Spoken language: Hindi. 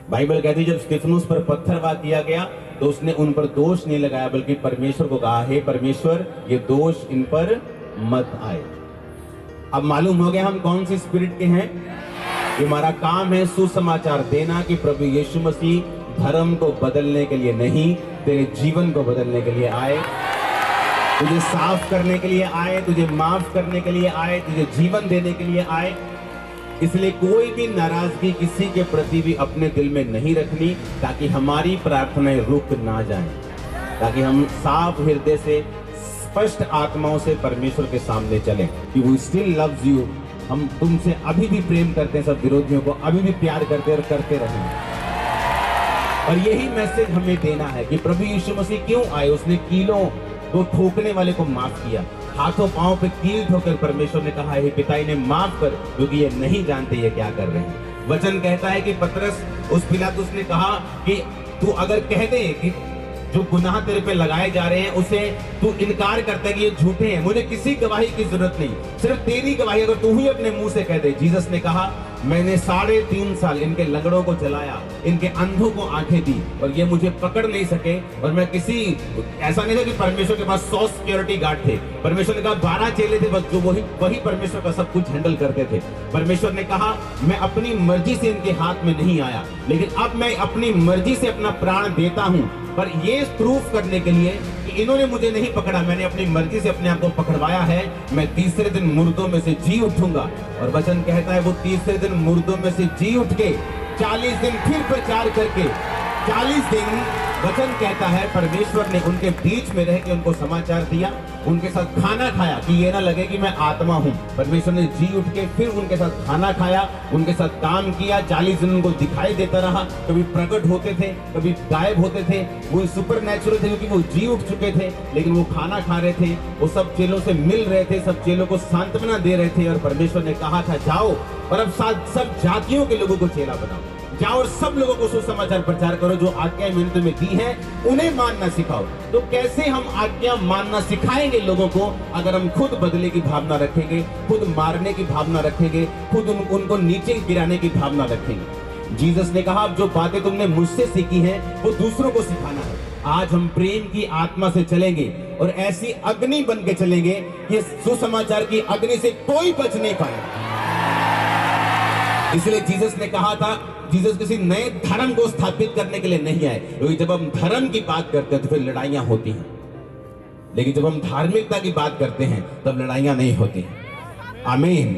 बाइबल कहती है जब स्तिफनुस पर पत्थरवाह किया गया तो उसने उन पर दोष नहीं लगाया, बल्कि परमेश्वर को कहा, हे परमेश्वर, ये दोष इन पर मत आए। अब मालूम हो गया हम कौन सी स्पिरिट के हैं। ये हमारा काम है सुसमाचार देना कि प्रभु यीशु मसीह धर्म को बदलने के लिए नहीं, तेरे जीवन को बदलने के लिए आए, तुझे साफ करने के लिए आए, तुझे माफ करने के लिए आए, तुझे जीवन देने के लिए आए। इसलिए कोई भी नाराजगी किसी के प्रति भी अपने दिल में नहीं रखनी, ताकि हमारी प्रार्थनाएं रुक ना जाएं, ताकि हम साफ हृदय से स्पष्ट आत्माओं से परमेश्वर के सामने चलें कि वो स्टिल लव्स यू। हम तुमसे अभी भी प्रेम करते हैं, सब विरोधियों को अभी भी प्यार करते और करते रहेंगे। और यही मैसेज हमें देना है कि प्रभु यीशु मसीह क्यों आए। उसने कीलों को ठोकने वाले को माफ किया, हाथों पांव पे कील ठोकर परमेश्वर ने कहा, हे पिता इन्हें माफ कर, क्योंकि ये नहीं जानते ये क्या कर रहे हैं। वचन कहता है कि पतरस उस पिलातुस ने कहा कि तू अगर कह दे कि जो गुनाह तेरे पे लगाए जा रहे हैं उसे तू इनकार करता है कि ये झूठे हैं, मुझे किसी गवाही की जरूरत नहीं, सिर्फ तेरी गवाही अगर तू ही अपने मुंह से कह दे। जीसस ने कहा, मैंने 3.5 साल इनके लंगड़ों को चलाया, इनके अंधों को आंखें दी और ये मुझे पकड़ नहीं सके। और मैं किसी, ऐसा नहीं था कि परमेश्वर के पास 100 सिक्योरिटी गार्ड थे। परमेश्वर ने कहा 12 चेले थे बस, जो वही परमेश्वर का सब कुछ हैंडल करते थे। परमेश्वर ने कहा, मैं अपनी मर्जी से इनके हाथ में नहीं आया, लेकिन अब मैं अपनी मर्जी से अपना प्राण देता हूँ, पर ये प्रूफ करने के लिए कि इन्होंने मुझे नहीं पकड़ा, मैंने अपनी मर्जी से अपने आप को पकड़वाया है। मैं तीसरे दिन मुर्दों में से जी उठूंगा। और वचन कहता है वो तीसरे दिन मुर्दों में से जी उठ के 40 दिन फिर प्रचार करके 40 दिन वचन कहता है परमेश्वर ने उनके बीच में रह के उनको समाचार दिया, उनके साथ खाना खाया कि ये ना लगे कि मैं आत्मा हूँ। परमेश्वर ने जी उठ के फिर उनके साथ खाना खाया, उनके साथ काम किया। 40 दिन उनको दिखाई देता रहा, कभी प्रकट होते थे, कभी गायब होते थे। वो सुपर नेचुरल थे क्योंकि वो जी उठ चुके थे, लेकिन वो खाना खा रहे थे, वो सब चेलों से मिल रहे थे, सब चेलों को सांत्वना दे रहे थे। और परमेश्वर ने कहा था जाओ और अब सब जातियों के लोगों को चेला बनाओ, जाओ और सब लोगों को सुसमाचार प्रचार करो, जो आज्ञाएं मैंने तुम्हें दी है उन्हें मानना सिखाओ। तो कैसे हम आज्ञा मानना सिखाएंगे लोगों को, अगर हम खुद बदले की भावना रखेंगे, खुद मारने की भावना रखेंगे, खुद उनको नीचे गिराने की भावना रखेंगे। जीसस ने कहा, अब जो बातें तुमने मुझसे सीखी हैं वो दूसरों को सिखाना है। आज हम प्रेम की आत्मा से चलेंगे और ऐसी अग्नि बन के चलेंगे कि सुसमाचार की अग्नि से कोई बच नहीं पाएगा। इसलिए जीसस ने कहा था, जीसस किसी नए धर्म को स्थापित करने के लिए नहीं आए, क्योंकि जब हम धर्म की बात करते हैं तो फिर लड़ाइयां होती हैं, लेकिन जब हम धार्मिकता की बात करते हैं तब लड़ाइयां नहीं होती। आमीन।